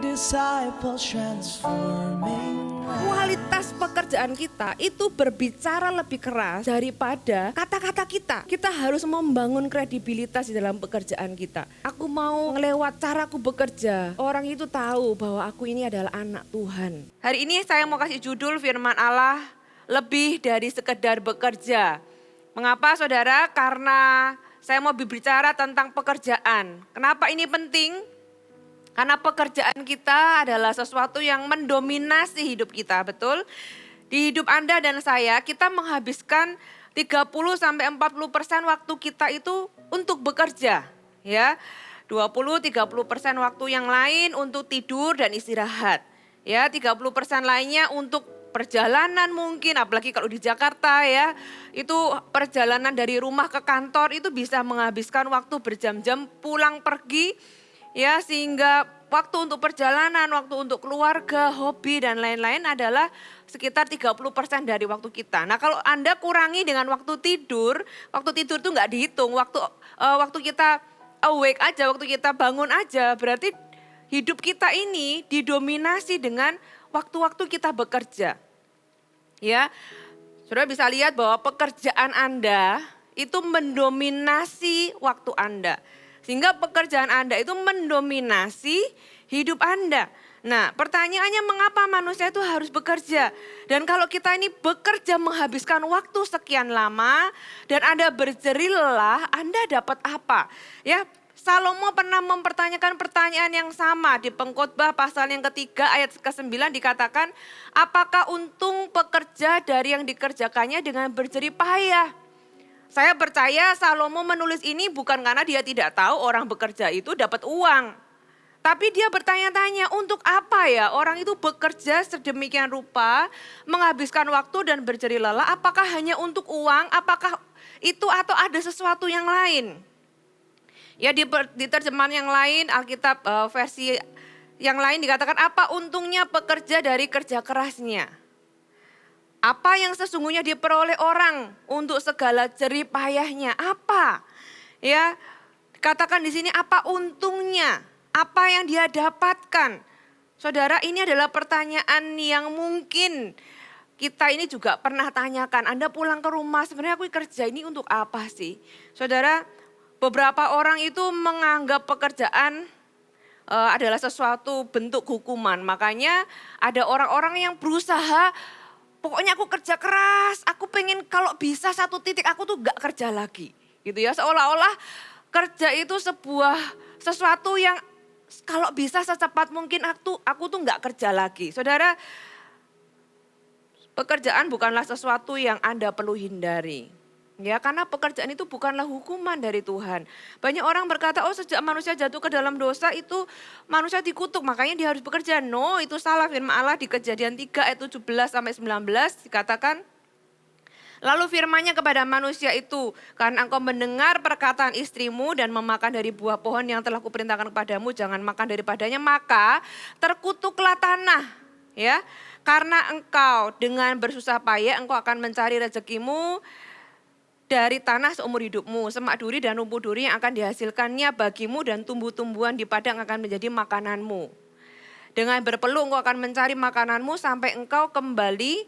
disciples transforming. Kualitas pekerjaan kita itu berbicara lebih keras daripada kata-kata kita. Kita harus membangun kredibilitas di dalam pekerjaan kita. Aku mau ngelewat caraku bekerja, orang itu tahu bahwa aku ini adalah anak Tuhan. Hari ini saya mau kasih judul firman Allah, lebih dari sekedar bekerja. Mengapa saudara? Karena saya mau berbicara tentang pekerjaan. Kenapa ini penting? Karena pekerjaan kita adalah sesuatu yang mendominasi hidup kita, betul? Di hidup Anda dan saya, kita menghabiskan 30-40% waktu kita itu untuk bekerja. Ya, 20-30% waktu yang lain untuk tidur dan istirahat. Ya, 30% lainnya untuk perjalanan mungkin, apalagi kalau di Jakarta ya. Itu perjalanan dari rumah ke kantor itu bisa menghabiskan waktu berjam-jam, pulang pergi. Ya, sehingga waktu untuk perjalanan, waktu untuk keluarga, hobi dan lain-lain adalah sekitar 30% dari waktu kita. Nah, kalau Anda kurangi dengan waktu tidur itu nggak dihitung. Waktu kita awake aja, waktu kita bangun aja, berarti hidup kita ini didominasi dengan waktu-waktu kita bekerja. Ya, Saudara bisa lihat bahwa pekerjaan Anda itu mendominasi waktu Anda. Sehingga pekerjaan Anda itu mendominasi hidup Anda. Nah, pertanyaannya mengapa manusia itu harus bekerja? Dan kalau kita ini bekerja menghabiskan waktu sekian lama dan Anda berjerih lelah, Anda dapat apa? Ya, Salomo pernah mempertanyakan pertanyaan yang sama di Pengkhotbah pasal yang ketiga ayat ke-9 dikatakan, apakah untung pekerja dari yang dikerjakannya dengan berjerih payah? Saya percaya Salomo menulis ini bukan karena dia tidak tahu orang bekerja itu dapat uang. Tapi dia bertanya-tanya, untuk apa ya orang itu bekerja sedemikian rupa, menghabiskan waktu dan berjerih lelah, apakah hanya untuk uang, apakah itu atau ada sesuatu yang lain? Ya, di terjemahan yang lain, Alkitab versi yang lain dikatakan, apa untungnya pekerja dari kerja kerasnya? Apa yang sesungguhnya diperoleh orang untuk segala jerih payahnya? Apa? Ya, katakan di sini apa untungnya? Apa yang dia dapatkan? Saudara, ini adalah pertanyaan yang mungkin kita ini juga pernah tanyakan. Anda pulang ke rumah, sebenarnya aku kerja ini untuk apa sih? Saudara, beberapa orang itu menganggap pekerjaan adalah sesuatu bentuk hukuman. Makanya ada orang-orang yang berusaha, pokoknya aku kerja keras, aku pengen kalau bisa satu titik aku tuh gak kerja lagi. Gitu ya, seolah-olah kerja itu sesuatu yang kalau bisa secepat mungkin aku tuh gak kerja lagi. Saudara, pekerjaan bukanlah sesuatu yang Anda perlu hindari. Ya, karena pekerjaan itu bukanlah hukuman dari Tuhan. Banyak orang berkata, oh sejak manusia jatuh ke dalam dosa itu manusia dikutuk, makanya dia harus bekerja. No, itu salah. Firman Allah di Kejadian 3 ayat 17-19 dikatakan, lalu firman-Nya kepada manusia itu, karena engkau mendengar perkataan istrimu dan memakan dari buah pohon yang telah kuperintahkan kepadamu, jangan makan daripadanya, maka terkutuklah tanah. Ya, karena engkau dengan bersusah payah engkau akan mencari rezekimu dari tanah seumur hidupmu, semak duri dan rumput duri yang akan dihasilkannya bagimu dan tumbuh-tumbuhan di padang akan menjadi makananmu. Dengan berpeluh engkau akan mencari makananmu sampai engkau kembali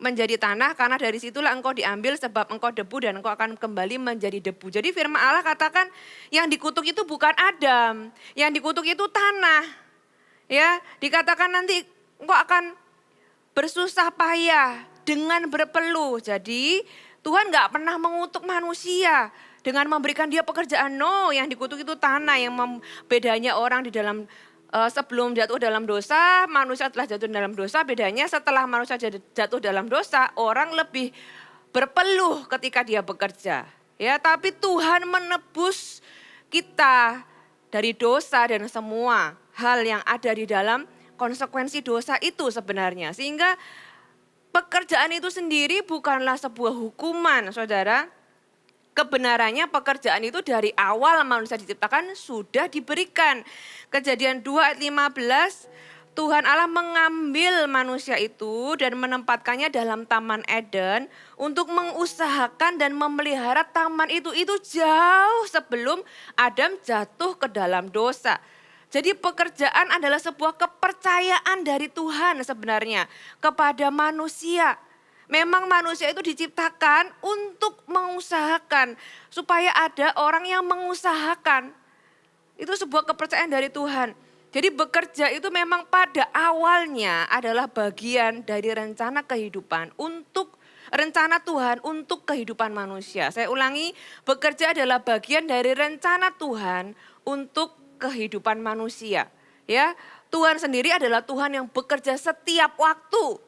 menjadi tanah, karena dari situlah engkau diambil sebab engkau debu dan engkau akan kembali menjadi debu. Jadi firman Allah katakan yang dikutuk itu bukan Adam, yang dikutuk itu tanah. Ya, dikatakan nanti engkau akan bersusah payah dengan berpeluh. Jadi Tuhan gak pernah mengutuk manusia dengan memberikan dia pekerjaan. No, yang dikutuk itu tanah. Yang bedanya orang di dalam sebelum jatuh dalam dosa, manusia telah jatuh dalam dosa. Bedanya setelah manusia jatuh dalam dosa, orang lebih berpeluh ketika dia bekerja. Ya, tapi Tuhan menebus kita dari dosa dan semua hal yang ada di dalam konsekuensi dosa itu sebenarnya. Sehingga pekerjaan itu sendiri bukanlah sebuah hukuman, saudara. Kebenarannya pekerjaan itu dari awal manusia diciptakan sudah diberikan. Kejadian 2 ayat 15, Tuhan Allah mengambil manusia itu dan menempatkannya dalam Taman Eden untuk mengusahakan dan memelihara taman itu jauh sebelum Adam jatuh ke dalam dosa. Jadi pekerjaan adalah sebuah kepercayaan dari Tuhan sebenarnya kepada manusia. Memang manusia itu diciptakan untuk mengusahakan supaya ada orang yang mengusahakan. Itu sebuah kepercayaan dari Tuhan. Jadi bekerja itu memang pada awalnya adalah bagian dari rencana kehidupan untuk rencana Tuhan untuk kehidupan manusia. Saya ulangi, bekerja adalah bagian dari rencana Tuhan untuk kehidupan manusia. Ya, Tuhan sendiri adalah Tuhan yang bekerja setiap waktu.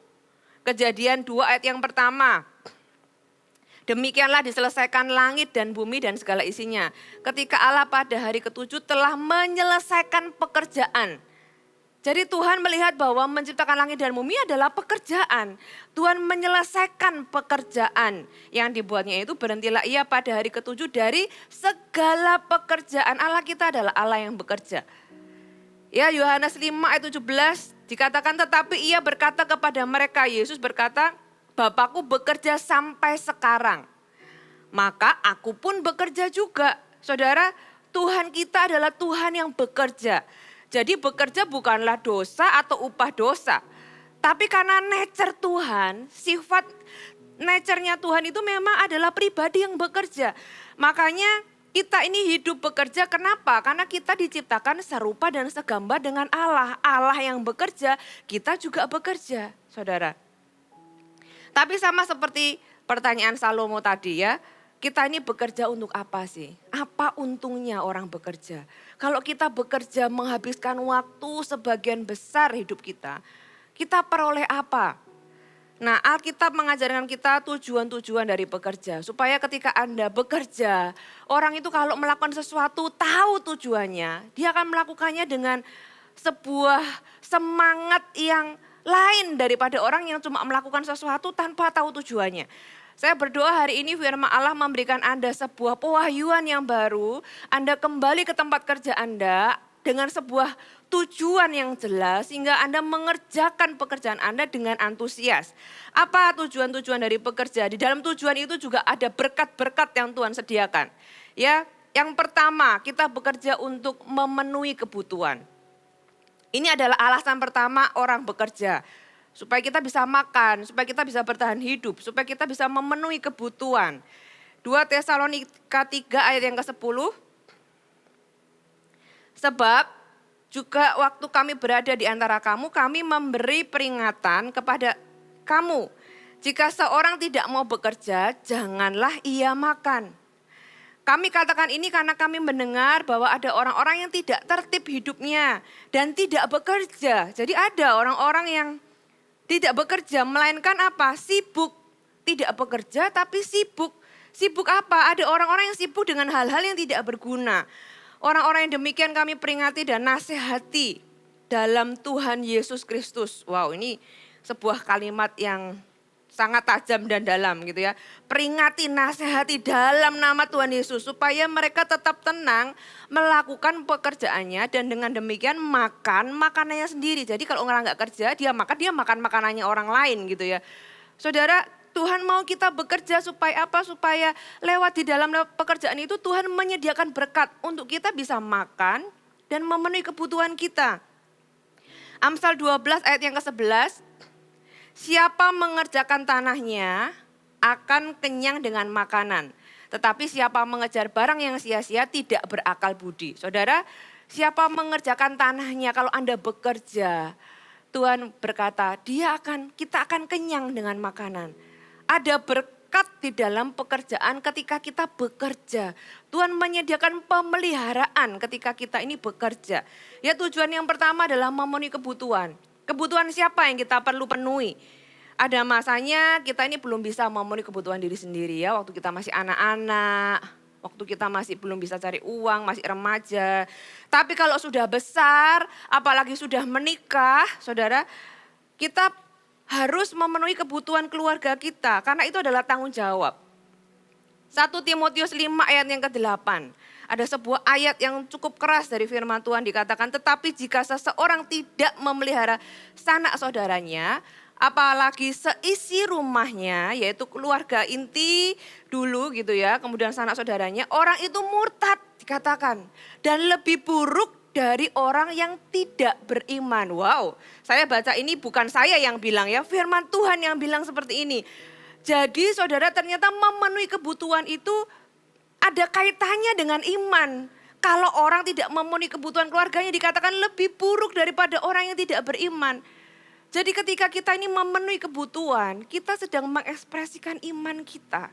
Kejadian 2 ayat yang pertama. Demikianlah diselesaikan langit dan bumi dan segala isinya. Ketika Allah pada hari ketujuh telah menyelesaikan pekerjaan. Jadi Tuhan melihat bahwa menciptakan langit dan bumi adalah pekerjaan. Tuhan menyelesaikan pekerjaan yang dibuatnya itu, berhentilah ia pada hari ketujuh dari segala pekerjaan. Allah kita adalah Allah yang bekerja. Ya, Yohanes 5 ayat 17 dikatakan, tetapi ia berkata kepada mereka, Yesus berkata, Bapakku bekerja sampai sekarang, maka aku pun bekerja juga. Saudara, Tuhan kita adalah Tuhan yang bekerja. Jadi bekerja bukanlah dosa atau upah dosa. Tapi karena nature Tuhan, sifat nature-nya Tuhan itu memang adalah pribadi yang bekerja. Makanya kita ini hidup bekerja, kenapa? Karena kita diciptakan serupa dan segambar dengan Allah. Allah yang bekerja, kita juga bekerja, saudara. Tapi sama seperti pertanyaan Salomo tadi ya, kita ini bekerja untuk apa sih? Apa untungnya orang bekerja? Kalau kita bekerja menghabiskan waktu sebagian besar hidup kita peroleh apa? Nah, Alkitab mengajarkan kita tujuan-tujuan dari bekerja. Supaya ketika Anda bekerja, orang itu kalau melakukan sesuatu tahu tujuannya, dia akan melakukannya dengan sebuah semangat yang lain daripada orang yang cuma melakukan sesuatu tanpa tahu tujuannya. Saya berdoa hari ini firman Allah memberikan Anda sebuah pewahyuan yang baru. Anda kembali ke tempat kerja Anda dengan sebuah tujuan yang jelas sehingga Anda mengerjakan pekerjaan Anda dengan antusias. Apa tujuan-tujuan dari pekerja? Di dalam tujuan itu juga ada berkat-berkat yang Tuhan sediakan. Ya, yang pertama, kita bekerja untuk memenuhi kebutuhan. Ini adalah alasan pertama orang bekerja. Supaya kita bisa makan, supaya kita bisa bertahan hidup, supaya kita bisa memenuhi kebutuhan. 2 Tesalonika 3 ayat yang ke-10. Sebab juga waktu kami berada di antara kamu, kami memberi peringatan kepada kamu. Jika seorang tidak mau bekerja, janganlah ia makan. Kami katakan ini karena kami mendengar bahwa ada orang-orang yang tidak tertib hidupnya dan tidak bekerja. Jadi ada orang-orang yang tidak bekerja, melainkan apa? Sibuk. Tidak bekerja tapi sibuk. Sibuk apa? Ada orang-orang yang sibuk dengan hal-hal yang tidak berguna. Orang-orang yang demikian kami peringati dan nasihati dalam Tuhan Yesus Kristus. Wow, ini sebuah kalimat yang sangat tajam dan dalam gitu ya. Peringati, nasihati dalam nama Tuhan Yesus supaya mereka tetap tenang melakukan pekerjaannya dan dengan demikian makan makanannya sendiri. Jadi kalau orang nggak kerja dia makan makanannya orang lain gitu ya. Saudara, Tuhan mau kita bekerja supaya apa? Supaya lewat di dalam pekerjaan itu Tuhan menyediakan berkat untuk kita bisa makan dan memenuhi kebutuhan kita. Amsal 12 ayat yang ke-11. Siapa mengerjakan tanahnya akan kenyang dengan makanan. Tetapi siapa mengejar barang yang sia-sia tidak berakal budi. Saudara, siapa mengerjakan tanahnya kalau Anda bekerja, Tuhan berkata, kita akan kenyang dengan makanan. Ada berkat di dalam pekerjaan ketika kita bekerja. Tuhan menyediakan pemeliharaan ketika kita ini bekerja. Ya, tujuan yang pertama adalah memenuhi kebutuhan. Kebutuhan siapa yang kita perlu penuhi? Ada masanya kita ini belum bisa memenuhi kebutuhan diri sendiri ya. Waktu kita masih anak-anak, waktu kita masih belum bisa cari uang, masih remaja. Tapi kalau sudah besar, apalagi sudah menikah, saudara, kita harus memenuhi kebutuhan keluarga kita. Karena itu adalah tanggung jawab. 1 Timotius 5 ayat yang ke-8. Ada sebuah ayat yang cukup keras dari firman Tuhan dikatakan, tetapi jika seseorang tidak memelihara sanak saudaranya, apalagi seisi rumahnya, yaitu keluarga inti dulu gitu ya, kemudian sanak saudaranya, orang itu murtad dikatakan. Dan lebih buruk dari orang yang tidak beriman. Wow, saya baca ini bukan saya yang bilang ya, firman Tuhan yang bilang seperti ini. Jadi saudara ternyata memenuhi kebutuhan itu ada kaitannya dengan iman. Kalau orang tidak memenuhi kebutuhan keluarganya dikatakan lebih buruk daripada orang yang tidak beriman. Jadi ketika kita ini memenuhi kebutuhan, kita sedang mengekspresikan iman kita.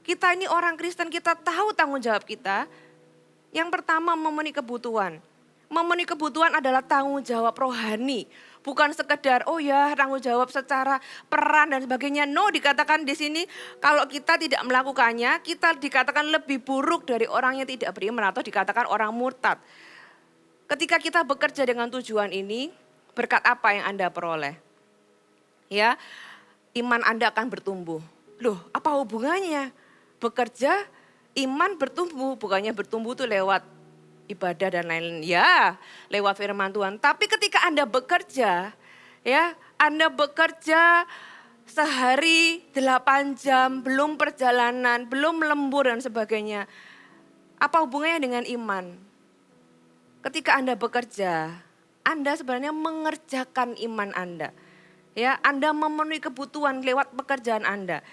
Kita ini orang Kristen, kita tahu tanggung jawab kita. Yang pertama memenuhi kebutuhan. Memenuhi kebutuhan adalah tanggung jawab rohani. Bukan sekedar oh ya tanggung jawab secara peran dan sebagainya. No, dikatakan di sini kalau kita tidak melakukannya, kita dikatakan lebih buruk dari orang yang tidak beriman atau dikatakan orang murtad. Ketika kita bekerja dengan tujuan ini, berkat apa yang Anda peroleh? Ya, iman Anda akan bertumbuh. Loh, apa hubungannya? Bekerja, iman bertumbuh, bukannya bertumbuh itu lewat ibadah dan lain-lain. Ya, lewat firman Tuhan. Tapi ketika Anda bekerja, ya, Anda bekerja sehari 8 jam, belum perjalanan, belum lembur dan sebagainya. Apa hubungannya dengan iman? Ketika Anda bekerja, Anda sebenarnya mengerjakan iman Anda. Ya, Anda memenuhi kebutuhan lewat pekerjaan Anda.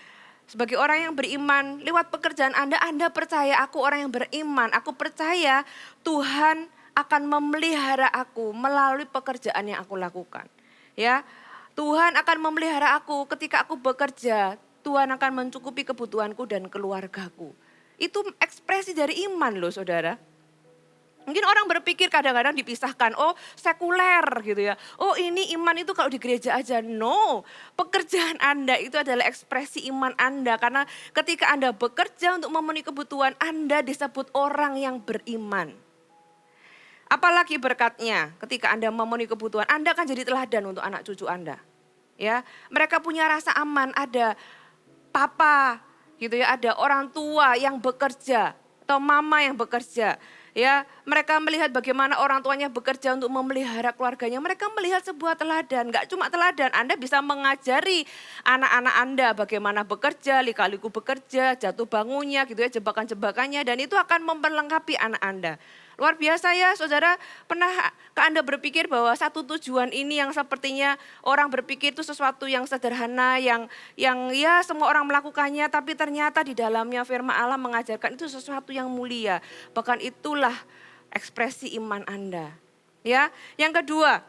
Sebagai orang yang beriman, lewat pekerjaan Anda percaya aku orang yang beriman. Aku percaya Tuhan akan memelihara aku melalui pekerjaan yang aku lakukan. Ya, Tuhan akan memelihara aku ketika aku bekerja. Tuhan akan mencukupi kebutuhanku dan keluargaku. Itu ekspresi dari iman loh saudara. Mungkin orang berpikir kadang-kadang dipisahkan, oh sekuler gitu ya. Oh ini iman itu kalau di gereja aja. No, pekerjaan Anda itu adalah ekspresi iman Anda. Karena ketika Anda bekerja untuk memenuhi kebutuhan, Anda disebut orang yang beriman. Apalagi berkatnya ketika Anda memenuhi kebutuhan, Anda akan jadi teladan untuk anak cucu Anda. Ya, mereka punya rasa aman, ada papa gitu ya, ada orang tua yang bekerja atau mama yang bekerja. Ya, mereka melihat bagaimana orang tuanya bekerja untuk memelihara keluarganya. Mereka melihat sebuah teladan, enggak cuma teladan. Anda bisa mengajari anak-anak Anda bagaimana bekerja, lika-liku bekerja, jatuh bangunnya gitu ya, jebakan-jebakannya. Dan itu akan memperlengkapi anak Anda. Luar biasa ya saudara, pernah Anda berpikir bahwa satu tujuan ini yang sepertinya orang berpikir itu sesuatu yang sederhana, yang ya semua orang melakukannya, tapi ternyata di dalamnya firman Allah mengajarkan itu sesuatu yang mulia. Bahkan itulah ekspresi iman Anda. Ya, yang kedua,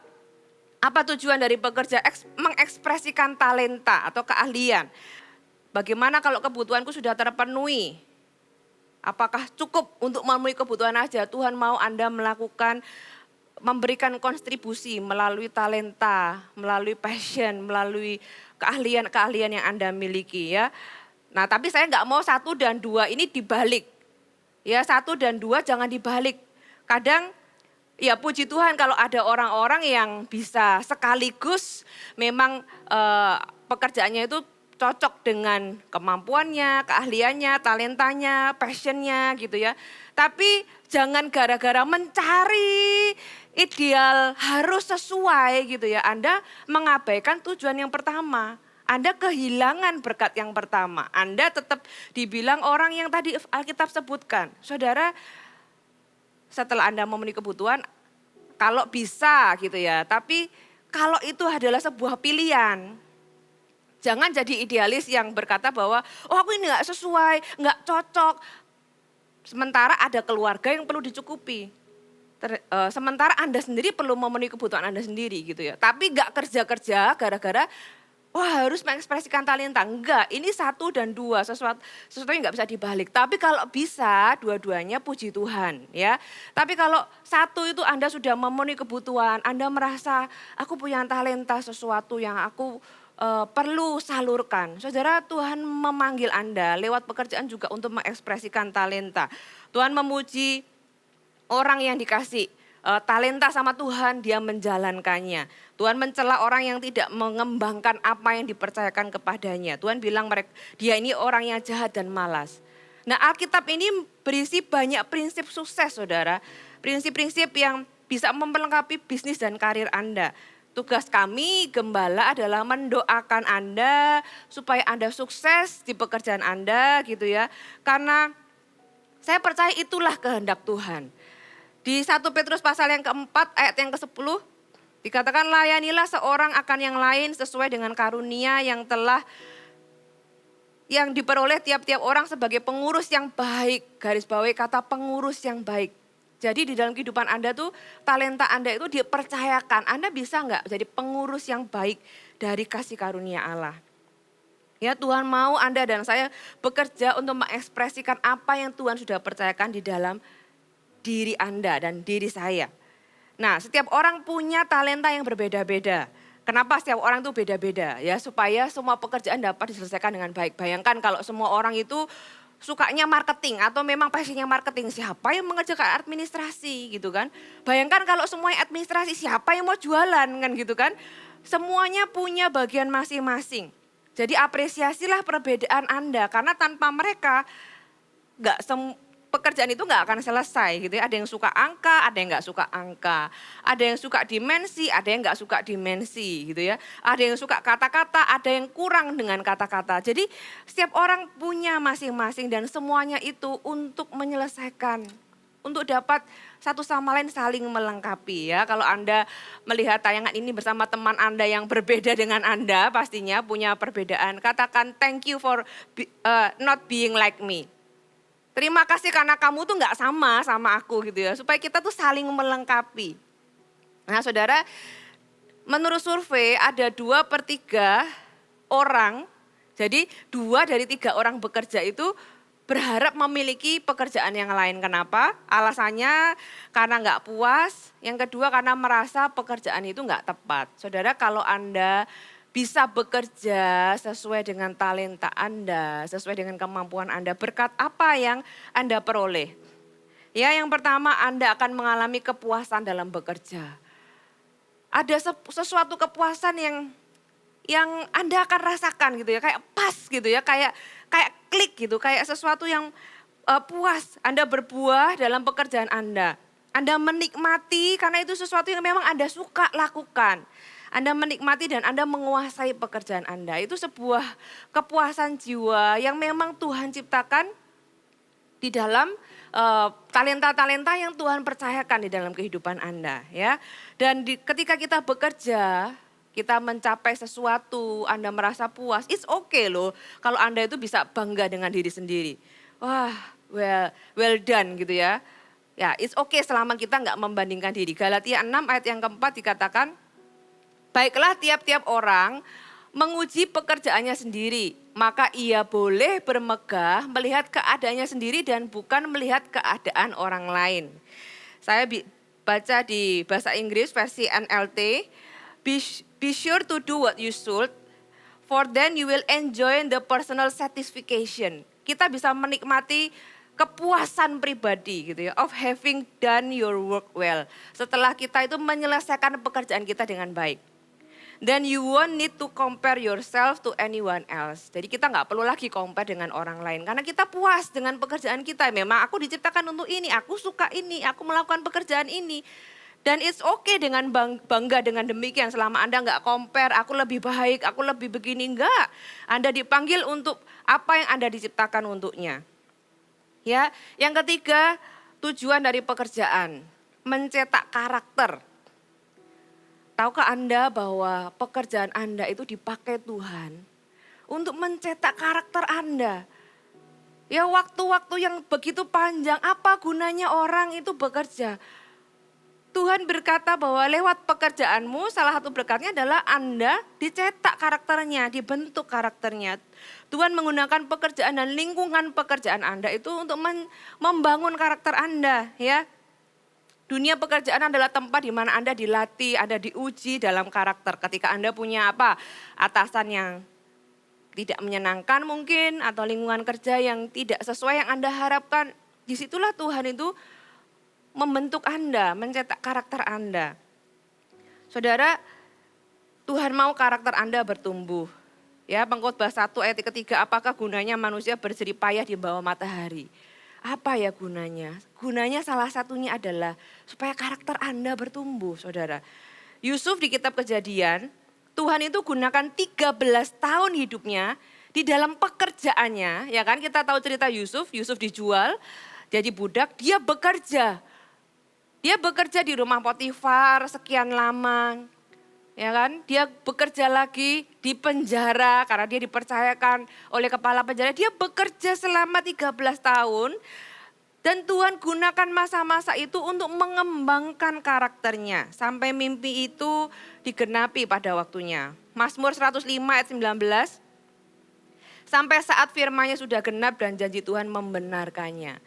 apa tujuan dari bekerja? Mengekspresikan talenta atau keahlian. Bagaimana kalau kebutuhanku sudah terpenuhi? Apakah cukup untuk memenuhi kebutuhan aja? Tuhan mau Anda melakukan, memberikan kontribusi melalui talenta, melalui passion, melalui keahlian-keahlian yang Anda miliki ya. Nah tapi saya nggak mau 1 dan 2 ini dibalik. Ya 1 dan 2 jangan dibalik. Kadang ya puji Tuhan kalau ada orang-orang yang bisa sekaligus memang pekerjaannya itu cocok dengan kemampuannya, keahliannya, talentanya, passionnya gitu ya. Tapi jangan gara-gara mencari ideal harus sesuai gitu ya. Anda mengabaikan tujuan yang pertama. Anda kehilangan berkat yang pertama. Anda tetap dibilang orang yang tadi Alkitab sebutkan. Saudara, setelah Anda memenuhi kebutuhan, kalau bisa gitu ya. Tapi kalau itu adalah sebuah pilihan, jangan jadi idealis yang berkata bahwa oh aku ini gak sesuai, gak cocok. Sementara ada keluarga yang perlu dicukupi. Sementara Anda sendiri perlu memenuhi kebutuhan Anda sendiri gitu ya. Tapi gak kerja-kerja gara-gara wah harus mengekspresikan talenta. Enggak, ini 1 dan 2 sesuatu yang gak bisa dibalik. Tapi kalau bisa dua-duanya puji Tuhan ya. Tapi kalau 1 itu Anda sudah memenuhi kebutuhan, Anda merasa aku punya talenta sesuatu yang aku perlu salurkan. Saudara, Tuhan memanggil Anda lewat pekerjaan juga untuk mengekspresikan talenta. Tuhan memuji orang yang dikasih talenta sama Tuhan, dia menjalankannya. Tuhan mencela orang yang tidak mengembangkan apa yang dipercayakan kepadanya. Tuhan bilang dia ini orang yang jahat dan malas. Nah Alkitab ini berisi banyak prinsip sukses saudara. Prinsip-prinsip yang bisa memperlengkapi bisnis dan karir Anda. Tugas kami gembala adalah mendoakan Anda supaya Anda sukses di pekerjaan Anda gitu ya. Karena saya percaya itulah kehendak Tuhan. Di 1 Petrus pasal yang keempat ayat yang ke-10 dikatakan layanilah seorang akan yang lain sesuai dengan karunia yang diperoleh tiap-tiap orang sebagai pengurus yang baik. Garis bawahi kata pengurus yang baik. Jadi di dalam kehidupan Anda tuh talenta Anda itu dipercayakan. Anda bisa nggak jadi pengurus yang baik dari kasih karunia Allah. Ya Tuhan mau Anda dan saya bekerja untuk mengekspresikan apa yang Tuhan sudah percayakan di dalam diri Anda dan diri saya. Nah setiap orang punya talenta yang berbeda-beda. Kenapa setiap orang itu beda-beda ya supaya semua pekerjaan dapat diselesaikan dengan baik. Bayangkan kalau semua orang itu sukanya marketing atau memang passionnya marketing, siapa yang mengerjakan administrasi gitu kan. Bayangkan kalau semuanya administrasi, siapa yang mau jualan kan gitu kan. Semuanya punya bagian masing-masing. Jadi apresiasilah perbedaan Anda karena tanpa mereka pekerjaan itu nggak akan selesai gitu ya. Ada yang suka angka, ada yang nggak suka angka. Ada yang suka dimensi, ada yang nggak suka dimensi gitu ya. Ada yang suka kata-kata, ada yang kurang dengan kata-kata. Jadi setiap orang punya masing-masing dan semuanya itu untuk menyelesaikan. Untuk dapat satu sama lain saling melengkapi ya. Kalau Anda melihat tayangan ini bersama teman Anda yang berbeda dengan Anda pastinya punya perbedaan. Katakan thank you for not being like me. Terima kasih karena kamu tuh gak sama aku gitu ya. Supaya kita tuh saling melengkapi. Nah saudara, menurut survei ada 2/3 orang. Jadi 2 dari 3 orang bekerja itu berharap memiliki pekerjaan yang lain. Kenapa? Alasannya karena gak puas. Yang kedua karena merasa pekerjaan itu gak tepat. Saudara kalau Anda bisa bekerja sesuai dengan talenta Anda, sesuai dengan kemampuan Anda, berkat apa yang Anda peroleh. Ya, yang pertama Anda akan mengalami kepuasan dalam bekerja. Ada sesuatu kepuasan yang Anda akan rasakan gitu ya, kayak pas gitu ya, kayak klik gitu, kayak sesuatu yang puas. Anda berbuah dalam pekerjaan Anda. Anda menikmati karena itu sesuatu yang memang Anda suka lakukan. Anda menikmati dan Anda menguasai pekerjaan Anda. Itu sebuah kepuasan jiwa yang memang Tuhan ciptakan di dalam talenta-talenta yang Tuhan percayakan di dalam kehidupan Anda. Ya. Dan ketika kita bekerja, kita mencapai sesuatu, Anda merasa puas, it's okay loh kalau Anda itu bisa bangga dengan diri sendiri. Wah, well done gitu ya. Ya, it's okay selama kita nggak membandingkan diri. Galatia 6 ayat yang keempat dikatakan, baiklah tiap-tiap orang menguji pekerjaannya sendiri, maka ia boleh bermegah melihat keadaannya sendiri dan bukan melihat keadaan orang lain. Saya baca di bahasa Inggris versi NLT, be sure to do what you should, for then you will enjoy the personal satisfaction. Kita bisa menikmati kepuasan pribadi gitu ya, of having done your work well. Setelah kita itu menyelesaikan pekerjaan kita dengan baik. Then you won't need to compare yourself to anyone else. Jadi kita nggak perlu lagi compare dengan orang lain. Karena kita puas dengan pekerjaan kita. Memang aku diciptakan untuk ini, aku suka ini, aku melakukan pekerjaan ini. Dan it's okay dengan bangga dengan demikian. Selama Anda nggak compare, aku lebih baik, aku lebih begini. Enggak. Anda dipanggil untuk apa yang Anda diciptakan untuknya. Ya, yang ketiga, tujuan dari pekerjaan. Mencetak karakter. Tahukah Anda bahwa pekerjaan Anda itu dipakai Tuhan untuk mencetak karakter Anda? Ya waktu-waktu yang begitu panjang, apa gunanya orang itu bekerja? Tuhan berkata bahwa lewat pekerjaanmu salah satu berkatnya adalah Anda dicetak karakternya, dibentuk karakternya. Tuhan menggunakan pekerjaan dan lingkungan pekerjaan Anda itu untuk membangun karakter Anda ya. Dunia pekerjaan adalah tempat di mana Anda dilatih, Anda diuji dalam karakter. Ketika Anda punya atasan yang tidak menyenangkan mungkin, atau lingkungan kerja yang tidak sesuai yang Anda harapkan, disitulah Tuhan itu membentuk Anda, mencetak karakter Anda. Saudara, Tuhan mau karakter Anda bertumbuh. Ya, Pengkhotbah 1 ayat ketiga, apakah gunanya manusia berjerih payah di bawah matahari? Apa ya gunanya? Gunanya salah satunya adalah supaya karakter Anda bertumbuh, saudara. Yusuf di kitab Kejadian, Tuhan itu gunakan 13 tahun hidupnya di dalam pekerjaannya. Ya kan, kita tahu cerita Yusuf dijual jadi budak, dia bekerja. Dia bekerja di rumah Potifar sekian lama, ya kan? Dia bekerja lagi di penjara karena dia dipercayakan oleh kepala penjara. Dia bekerja selama 13 tahun dan Tuhan gunakan masa-masa itu untuk mengembangkan karakternya sampai mimpi itu digenapi pada waktunya. Mazmur 105 ayat 19. Sampai saat firman-Nya sudah genap dan janji Tuhan membenarkannya.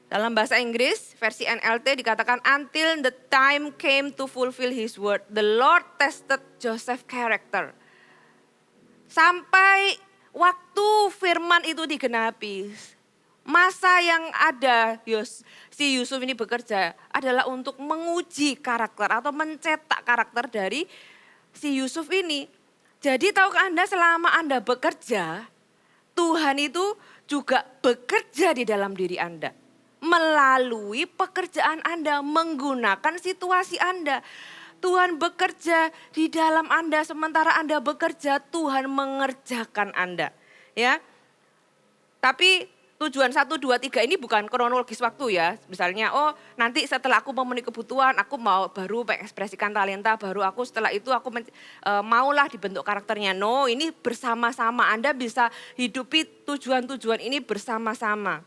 Dalam bahasa Inggris, versi NLT dikatakan, until the time came to fulfill his word, the Lord tested Joseph's character. Sampai waktu firman itu digenapi, masa yang ada si Yusuf ini bekerja adalah untuk menguji karakter atau mencetak karakter dari si Yusuf ini. Jadi tahukah Anda selama Anda bekerja, Tuhan itu juga bekerja di dalam diri Anda. Melalui pekerjaan Anda, menggunakan situasi Anda. Tuhan bekerja di dalam Anda, sementara Anda bekerja, Tuhan mengerjakan Anda. Ya. Tapi tujuan 1, 2, 3 ini bukan kronologis waktu ya. Misalnya, nanti setelah aku memenuhi kebutuhan, aku mau baru mengekspresikan talenta, baru aku setelah itu aku maulah dibentuk karakternya. No, ini bersama-sama. Anda bisa hidupi tujuan-tujuan ini bersama-sama.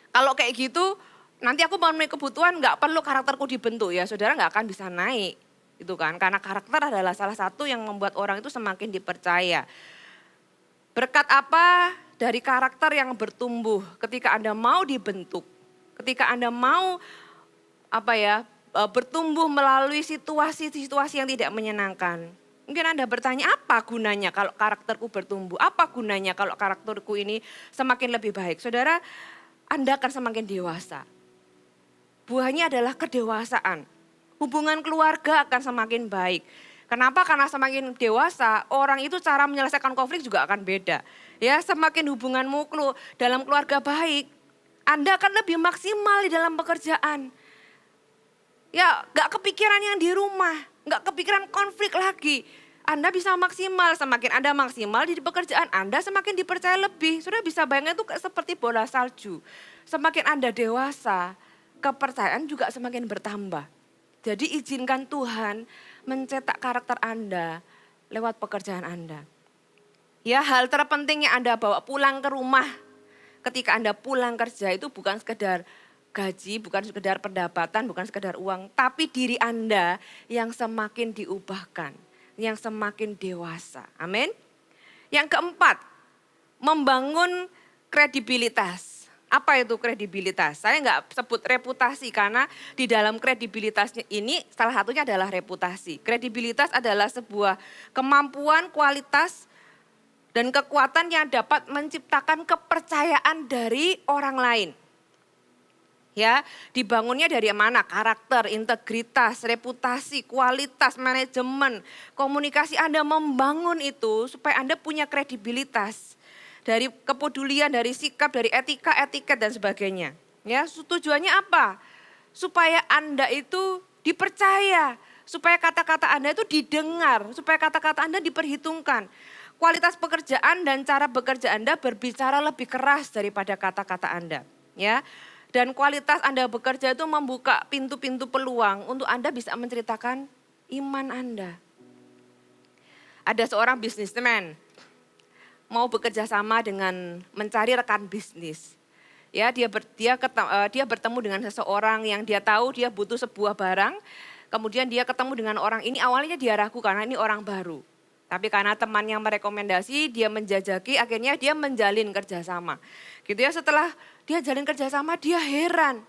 Kalau kayak gitu, nanti aku memenuhi kebutuhan nggak perlu karakterku dibentuk ya, saudara nggak akan bisa naik. Gitu kan, karena karakter adalah salah satu yang membuat orang itu semakin dipercaya. Berkat apa dari karakter yang bertumbuh ketika Anda mau dibentuk, ketika Anda mau bertumbuh melalui situasi-situasi yang tidak menyenangkan. Mungkin Anda bertanya, apa gunanya kalau karakterku bertumbuh? Apa gunanya kalau karakterku ini semakin lebih baik? Saudara, Anda akan semakin dewasa. Buahnya adalah kedewasaan. Hubungan keluarga akan semakin baik. Kenapa? Karena semakin dewasa, orang itu cara menyelesaikan konflik juga akan beda. Ya, semakin hubunganmu dalam keluarga baik, Anda akan lebih maksimal di dalam pekerjaan. Ya, gak kepikiran yang di rumah, gak kepikiran konflik lagi. Anda bisa maksimal, semakin Anda maksimal di pekerjaan Anda semakin dipercaya lebih. Sudah bisa bayangkan itu seperti bola salju. Semakin Anda dewasa, kepercayaan juga semakin bertambah. Jadi izinkan Tuhan mencetak karakter Anda lewat pekerjaan Anda. Ya, hal terpenting yang Anda bawa pulang ke rumah ketika Anda pulang kerja itu bukan sekedar gaji, bukan sekedar pendapatan, bukan sekedar uang. Tapi diri Anda yang semakin diubahkan, yang semakin dewasa. Amin. Yang keempat, membangun kredibilitas. Apa itu kredibilitas? Saya nggak sebut reputasi karena di dalam kredibilitasnya ini salah satunya adalah reputasi. Kredibilitas adalah sebuah kemampuan, kualitas, dan kekuatan yang dapat menciptakan kepercayaan dari orang lain. Ya, dibangunnya dari mana? Karakter, integritas, reputasi, kualitas, manajemen, komunikasi Anda membangun itu supaya Anda punya kredibilitas. Dari kepedulian, dari sikap, dari etika, etiket dan sebagainya. Ya, tujuannya apa? Supaya Anda itu dipercaya, supaya kata-kata Anda itu didengar, supaya kata-kata Anda diperhitungkan. Kualitas pekerjaan dan cara bekerja Anda berbicara lebih keras daripada kata-kata Anda. Ya. Dan kualitas Anda bekerja itu membuka pintu-pintu peluang untuk Anda bisa menceritakan iman Anda. Ada seorang bisnismen mau bekerja sama dengan mencari rekan bisnis. Ya, dia bertemu dengan seseorang yang dia tahu dia butuh sebuah barang. Kemudian dia ketemu dengan orang ini, awalnya dia ragu karena ini orang baru. Tapi karena temannya merekomendasi, dia menjajaki, akhirnya dia menjalin kerjasama. Gitu ya, setelah dia jalin kerjasama, dia heran.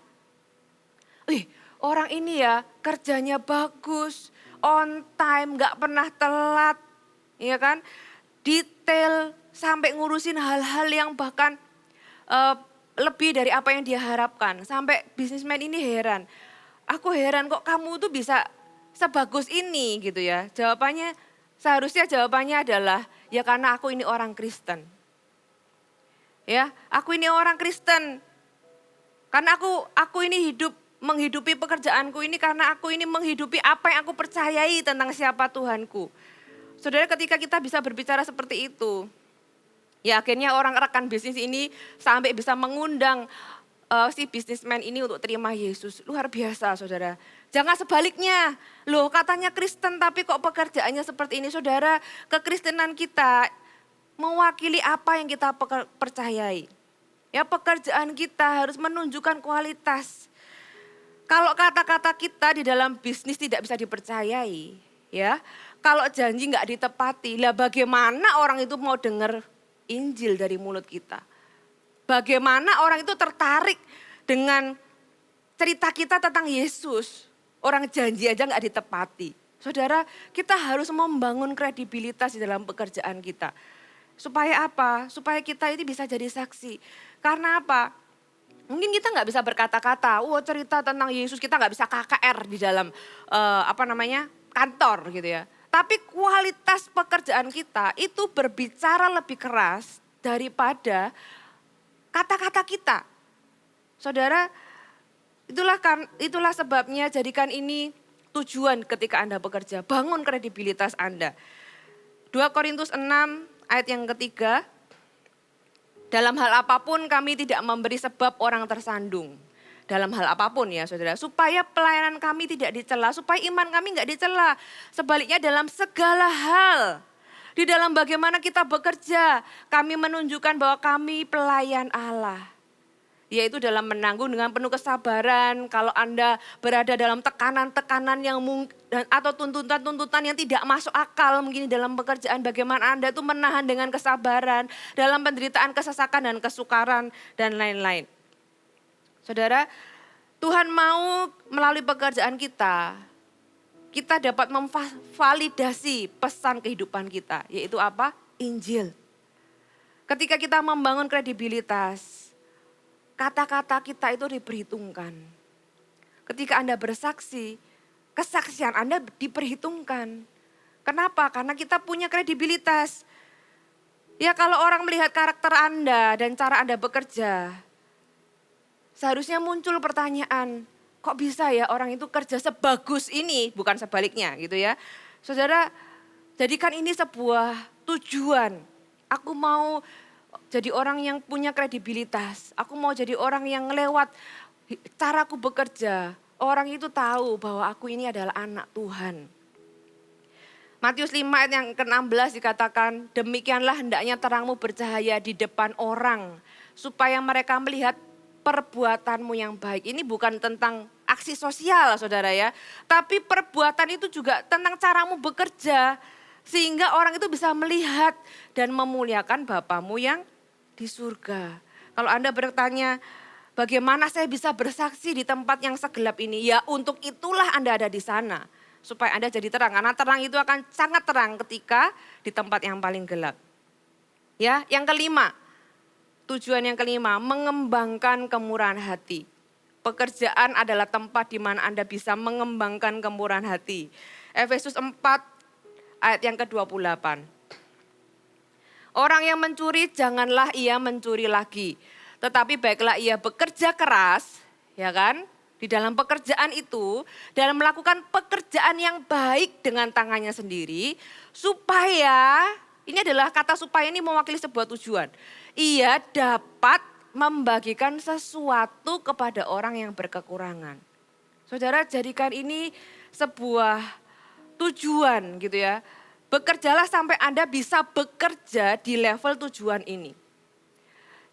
Orang ini ya kerjanya bagus, on time, gak pernah telat. Ya kan, detail, sampai ngurusin hal-hal yang bahkan lebih dari apa yang dia harapkan. Sampai bisnismen ini heran. Aku heran kok kamu tuh bisa sebagus ini gitu ya. Seharusnya jawabannya adalah, ya karena aku ini orang Kristen. Ya, aku ini orang Kristen. Karena aku ini menghidupi pekerjaanku ini karena aku ini menghidupi apa yang aku percayai tentang siapa Tuhanku. Saudara, ketika kita bisa berbicara seperti itu, ya akhirnya orang rekan bisnis ini sampai bisa mengundang si bisnismen ini untuk terima Yesus. Luar biasa saudara. Jangan sebaliknya. Loh katanya Kristen tapi kok pekerjaannya seperti ini. Saudara, kekristenan kita mewakili apa yang kita percayai. Ya pekerjaan kita harus menunjukkan kualitas. Kalau kata-kata kita di dalam bisnis tidak bisa dipercayai, ya. Kalau janji nggak ditepati, lah bagaimana orang itu mau dengar Injil dari mulut kita? Bagaimana orang itu tertarik dengan cerita kita tentang Yesus? Orang janji aja nggak ditepati. Saudara, kita harus membangun kredibilitas di dalam pekerjaan kita. Supaya apa? Supaya kita ini bisa jadi saksi. Karena apa? Mungkin kita nggak bisa berkata-kata, cerita tentang Yesus, kita nggak bisa KKR di dalam kantor gitu ya. Tapi kualitas pekerjaan kita itu berbicara lebih keras daripada kata-kata kita. Saudara, itulah sebabnya jadikan ini tujuan ketika Anda bekerja. Bangun kredibilitas Anda. 2 Korintus 6 ayat yang ketiga. Dalam hal apapun kami tidak memberi sebab orang tersandung. Dalam hal apapun ya saudara. Supaya pelayanan kami tidak dicela. Supaya iman kami nggak dicela. Sebaliknya dalam segala hal. Di dalam bagaimana kita bekerja. Kami menunjukkan bahwa kami pelayan Allah. Yaitu dalam menanggung dengan penuh kesabaran. Kalau Anda berada dalam tekanan-tekanan yang atau tuntutan-tuntutan yang tidak masuk akal mungkin dalam pekerjaan. Bagaimana Anda itu menahan dengan kesabaran. Dalam penderitaan, kesesakan dan kesukaran dan lain-lain. Saudara, Tuhan mau melalui pekerjaan kita dapat memvalidasi pesan kehidupan kita. Yaitu apa? Injil. Ketika kita membangun kredibilitas, kata-kata kita itu diperhitungkan. Ketika Anda bersaksi, kesaksian Anda diperhitungkan. Kenapa? Karena kita punya kredibilitas. Ya kalau orang melihat karakter Anda dan cara Anda bekerja, seharusnya muncul pertanyaan, kok bisa ya orang itu kerja sebagus ini? Bukan sebaliknya gitu ya. Saudara, jadikan ini sebuah tujuan. Aku mau jadi orang yang punya kredibilitas. Aku mau jadi orang yang lewat caraku bekerja. Orang itu tahu bahwa aku ini adalah anak Tuhan. Matius 5 ayat yang ke-16 dikatakan, demikianlah hendaknya terangmu bercahaya di depan orang. Supaya mereka melihat perbuatanmu yang baik. Ini bukan tentang aksi sosial saudara ya. Tapi perbuatan itu juga tentang caramu bekerja. Sehingga orang itu bisa melihat dan memuliakan Bapamu yang di surga. Kalau Anda bertanya, bagaimana saya bisa bersaksi di tempat yang segelap ini? Ya untuk itulah Anda ada di sana. Supaya Anda jadi terang. Karena terang itu akan sangat terang ketika di tempat yang paling gelap. Ya, yang kelima. Tujuan yang kelima, mengembangkan kemurahan hati. Pekerjaan adalah tempat di mana Anda bisa mengembangkan kemurahan hati. Efesus 4 ayat yang ke-28. Orang yang mencuri janganlah ia mencuri lagi. Tetapi baiklah ia bekerja keras, ya kan? Di dalam pekerjaan itu, dalam melakukan pekerjaan yang baik dengan tangannya sendiri. Supaya, ini adalah kata supaya ini mewakili sebuah tujuan. Ia dapat membagikan sesuatu kepada orang yang berkekurangan. Saudara, jadikan ini sebuah tujuan gitu ya. Bekerjalah sampai Anda bisa bekerja di level tujuan ini.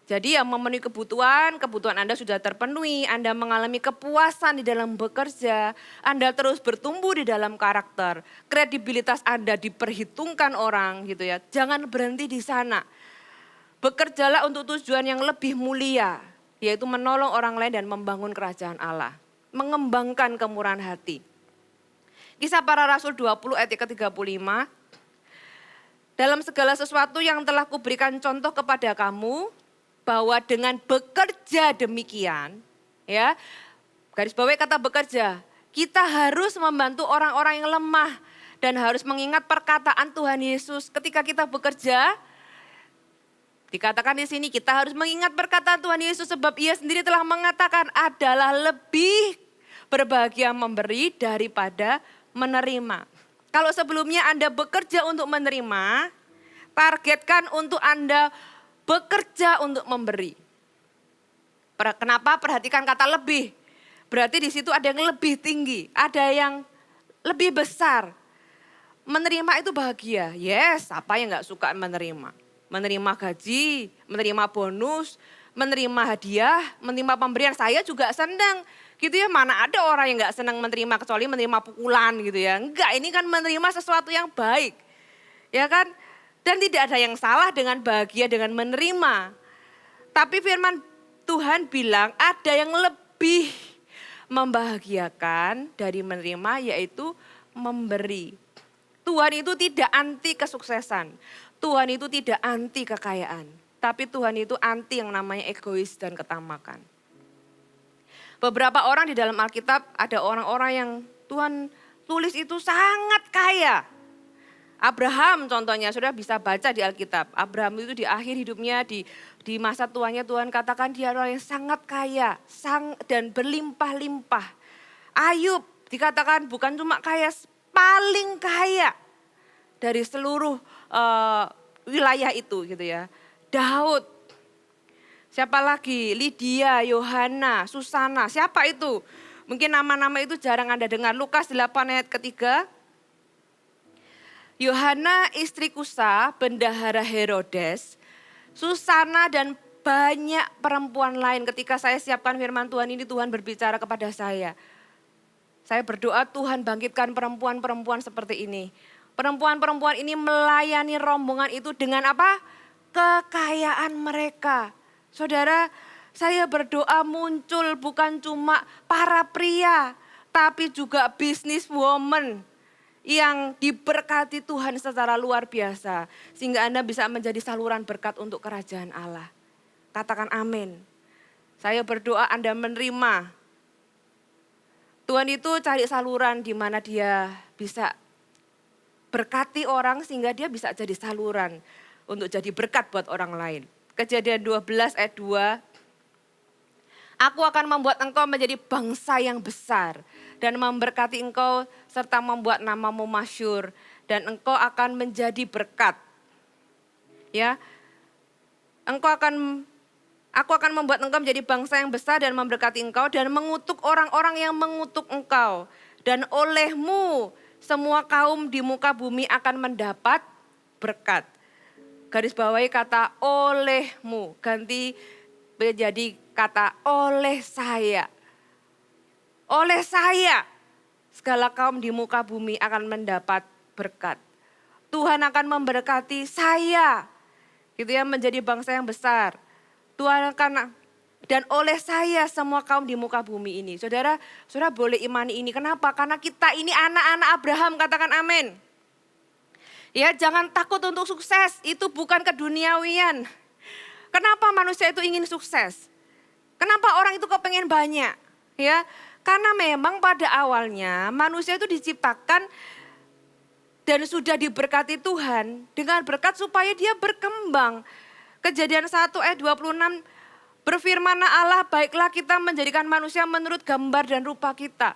Jadi yang memenuhi kebutuhan Anda sudah terpenuhi. Anda mengalami kepuasan di dalam bekerja. Anda terus bertumbuh di dalam karakter. Kredibilitas Anda diperhitungkan orang gitu ya. Jangan berhenti di sana. Bekerjalah untuk tujuan yang lebih mulia. Yaitu menolong orang lain dan membangun kerajaan Allah. Mengembangkan kemurahan hati. Kisah Para Rasul 20 ayat ke-35. Dalam segala sesuatu yang telah kuberikan contoh kepada kamu, bahwa dengan bekerja demikian, ya, garis bawahi kata bekerja, kita harus membantu orang-orang yang lemah dan harus mengingat perkataan Tuhan Yesus ketika kita bekerja. Dikatakan di sini kita harus mengingat perkataan Tuhan Yesus sebab Ia sendiri telah mengatakan adalah lebih berbahagia memberi daripada menerima. Kalau sebelumnya Anda bekerja untuk menerima, targetkan untuk Anda bekerja untuk memberi. Kenapa? Perhatikan kata lebih. Berarti di situ ada yang lebih tinggi, ada yang lebih besar. Menerima itu bahagia. Yes, siapa yang gak suka menerima? Menerima gaji, menerima bonus, menerima hadiah, menerima pemberian. Saya juga senang. Gitu ya, mana ada orang yang gak senang menerima kecuali menerima pukulan gitu ya. Enggak, ini kan menerima sesuatu yang baik. Ya kan? Dan tidak ada yang salah dengan bahagia dengan menerima. Tapi firman Tuhan bilang ada yang lebih membahagiakan dari menerima, yaitu memberi. Tuhan itu tidak anti kesuksesan. Tuhan itu tidak anti kekayaan. Tapi Tuhan itu anti yang namanya egois dan ketamakan. Beberapa orang di dalam Alkitab ada orang-orang yang Tuhan tulis itu sangat kaya. Abraham contohnya, sudah bisa baca di Alkitab. Abraham itu di akhir hidupnya, di masa tuanya Tuhan katakan dia orang yang sangat kaya dan berlimpah-limpah. Ayub dikatakan bukan cuma kaya, paling kaya dari seluruh wilayah itu gitu ya. Daud, siapa lagi? Lydia, Yohana, Susana, siapa itu? Mungkin nama-nama itu jarang Anda dengar. Lukas 8 ayat ketiga. Yohana istri Kusa, bendahara Herodes, Susana dan banyak perempuan lain. Ketika saya siapkan firman Tuhan ini, Tuhan berbicara kepada saya. Saya berdoa Tuhan bangkitkan perempuan-perempuan seperti ini. Perempuan-perempuan ini melayani rombongan itu dengan apa? Kekayaan mereka. Saudara, saya berdoa muncul bukan cuma para pria, tapi juga businesswoman yang diberkati Tuhan secara luar biasa. Sehingga Anda bisa menjadi saluran berkat untuk kerajaan Allah. Katakan amin. Saya berdoa Anda menerima. Tuhan itu cari saluran di mana dia bisa berkati orang sehingga dia bisa jadi saluran untuk jadi berkat buat orang lain. Kejadian 12 ayat 2. Aku akan membuat engkau menjadi bangsa yang besar dan memberkati engkau serta membuat namamu masyhur dan engkau akan menjadi berkat. Ya. Aku akan membuat engkau menjadi bangsa yang besar dan memberkati engkau dan mengutuk orang-orang yang mengutuk engkau. Dan olehmu semua kaum di muka bumi akan mendapat berkat. Garis bawahi kata olehmu, ganti menjadi kata oleh saya. Oleh saya, segala kaum di muka bumi akan mendapat berkat. Tuhan akan memberkati saya, gitu ya, menjadi bangsa yang besar. Tuhan akan, dan oleh saya semua kaum di muka bumi ini. Saudara boleh imani ini. Kenapa? Karena kita ini anak-anak Abraham, katakan amin. Ya, jangan takut untuk sukses, itu bukan keduniawian. Kenapa manusia itu ingin sukses? Kenapa orang itu kepengen banyak? Ya, karena memang pada awalnya manusia itu diciptakan dan sudah diberkati Tuhan dengan berkat supaya dia berkembang. Kejadian 1 ayat 26, berfirman Allah, baiklah kita menjadikan manusia menurut gambar dan rupa kita.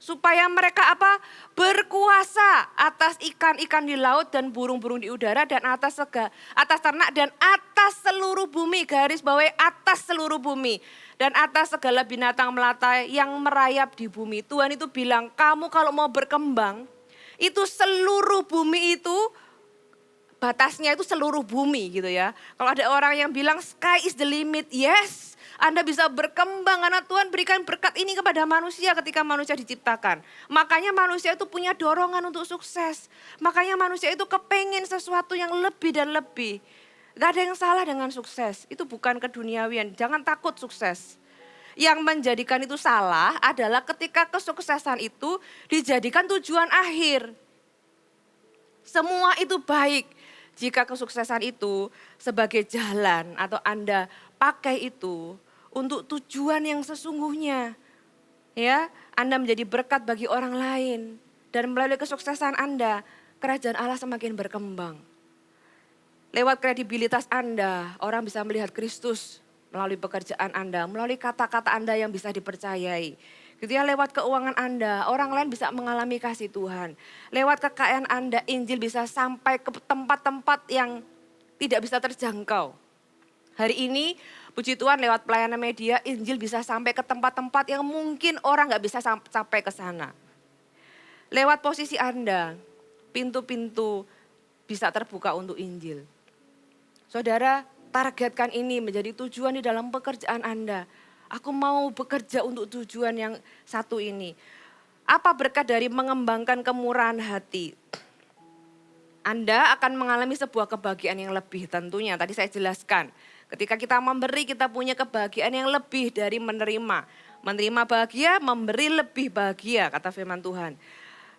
Supaya mereka apa? Berkuasa atas ikan-ikan di laut dan burung-burung di udara dan atas ternak dan atas seluruh bumi. Garis bawahi atas seluruh bumi. Dan atas segala binatang melata yang merayap di bumi. Tuhan itu bilang, kamu kalau mau berkembang, itu seluruh bumi itu, batasnya itu seluruh bumi gitu ya. Kalau ada orang yang bilang sky is the limit, yes. Anda bisa berkembang karena Tuhan berikan berkat ini kepada manusia ketika manusia diciptakan. Makanya manusia itu punya dorongan untuk sukses. Makanya manusia itu kepengen sesuatu yang lebih dan lebih. Gak ada yang salah dengan sukses, itu bukan keduniawian. Jangan takut sukses. Yang menjadikan itu salah adalah ketika kesuksesan itu dijadikan tujuan akhir. Semua itu baik jika kesuksesan itu sebagai jalan atau Anda pakai itu untuk tujuan yang sesungguhnya. Ya, Anda menjadi berkat bagi orang lain dan melalui kesuksesan Anda, kerajaan Allah semakin berkembang. Lewat kredibilitas Anda, orang bisa melihat Kristus melalui pekerjaan Anda, melalui kata-kata Anda yang bisa dipercayai. Gitu ya, lewat keuangan Anda, orang lain bisa mengalami kasih Tuhan. Lewat kekayaan Anda, Injil bisa sampai ke tempat-tempat yang tidak bisa terjangkau. Hari ini Puji Tuhan lewat pelayanan media, Injil bisa sampai ke tempat-tempat yang mungkin orang gak bisa sampai ke sana. Lewat posisi Anda, pintu-pintu bisa terbuka untuk Injil. Saudara, targetkan ini menjadi tujuan di dalam pekerjaan Anda. Aku mau bekerja untuk tujuan yang satu ini. Apa berkat dari mengembangkan kemurahan hati? Anda akan mengalami sebuah kebahagiaan yang lebih tentunya. Tadi saya jelaskan, ketika kita memberi kita punya kebahagiaan yang lebih dari menerima. Menerima bahagia, memberi lebih bahagia, kata firman Tuhan.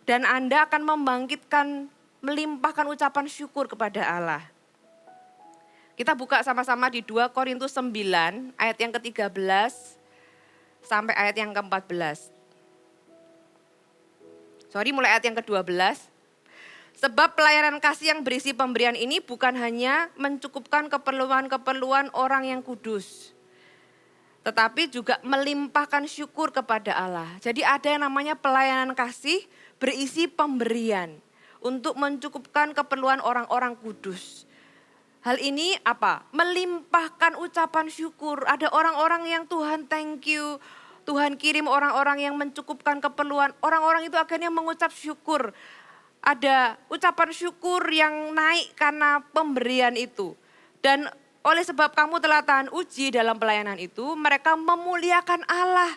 Dan Anda akan membangkitkan, melimpahkan ucapan syukur kepada Allah. Kita buka sama-sama di 2 Korintus 9 ayat yang ke-13 sampai ayat yang ke-14. Mulai ayat yang ke-12. Sebab pelayanan kasih yang berisi pemberian ini bukan hanya mencukupkan keperluan-keperluan orang yang kudus, tetapi juga melimpahkan syukur kepada Allah. Jadi ada yang namanya pelayanan kasih berisi pemberian untuk mencukupkan keperluan orang-orang kudus. Hal ini apa? Melimpahkan ucapan syukur. Ada orang-orang yang Tuhan thank you. Tuhan kirim orang-orang yang mencukupkan keperluan. Orang-orang itu akhirnya mengucap syukur. Ada ucapan syukur yang naik karena pemberian itu. Dan oleh sebab kamu telah tahan uji dalam pelayanan itu, mereka memuliakan Allah.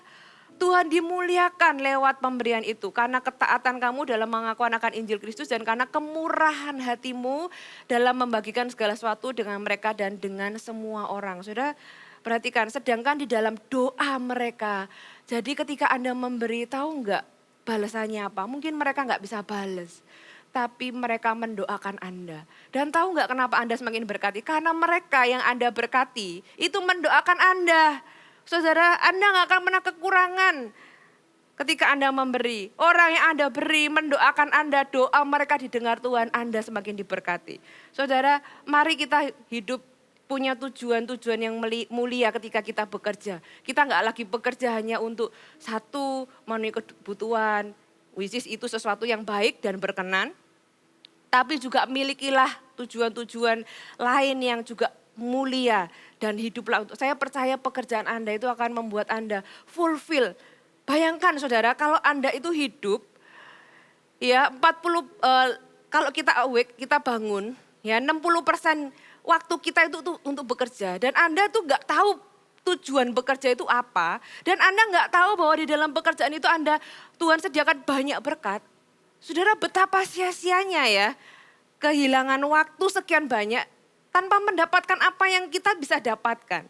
Tuhan dimuliakan lewat pemberian itu karena ketaatan kamu dalam mengakuan akan Injil Kristus dan karena kemurahan hatimu dalam membagikan segala sesuatu dengan mereka dan dengan semua orang. Saudara perhatikan, sedangkan di dalam doa mereka, jadi ketika Anda memberi, tahu enggak balasannya apa? Mungkin mereka enggak bisa balas, tapi mereka mendoakan Anda. Dan tahu enggak kenapa Anda semakin berkati? Karena mereka yang Anda berkati itu mendoakan Anda. Saudara, Anda gak akan pernah kekurangan ketika Anda memberi. Orang yang Anda beri mendoakan Anda, doa mereka didengar Tuhan, Anda semakin diberkati. Saudara, mari kita hidup punya tujuan-tujuan yang mulia ketika kita bekerja. Kita gak lagi bekerja hanya untuk satu memenuhi kebutuhan, which is itu sesuatu yang baik dan berkenan. Tapi juga milikilah tujuan-tujuan lain yang juga mulia dan hiduplah untuk. Saya percaya pekerjaan Anda itu akan membuat Anda fulfill. Bayangkan saudara, kalau Anda itu hidup ya 40 kalau kita awake, kita bangun ya 60% waktu kita itu untuk bekerja dan Anda tuh enggak tahu tujuan bekerja itu apa dan Anda enggak tahu bahwa di dalam pekerjaan itu Tuhan sediakan banyak berkat. Saudara, betapa sia-sianya ya kehilangan waktu sekian banyak tanpa mendapatkan apa yang kita bisa dapatkan.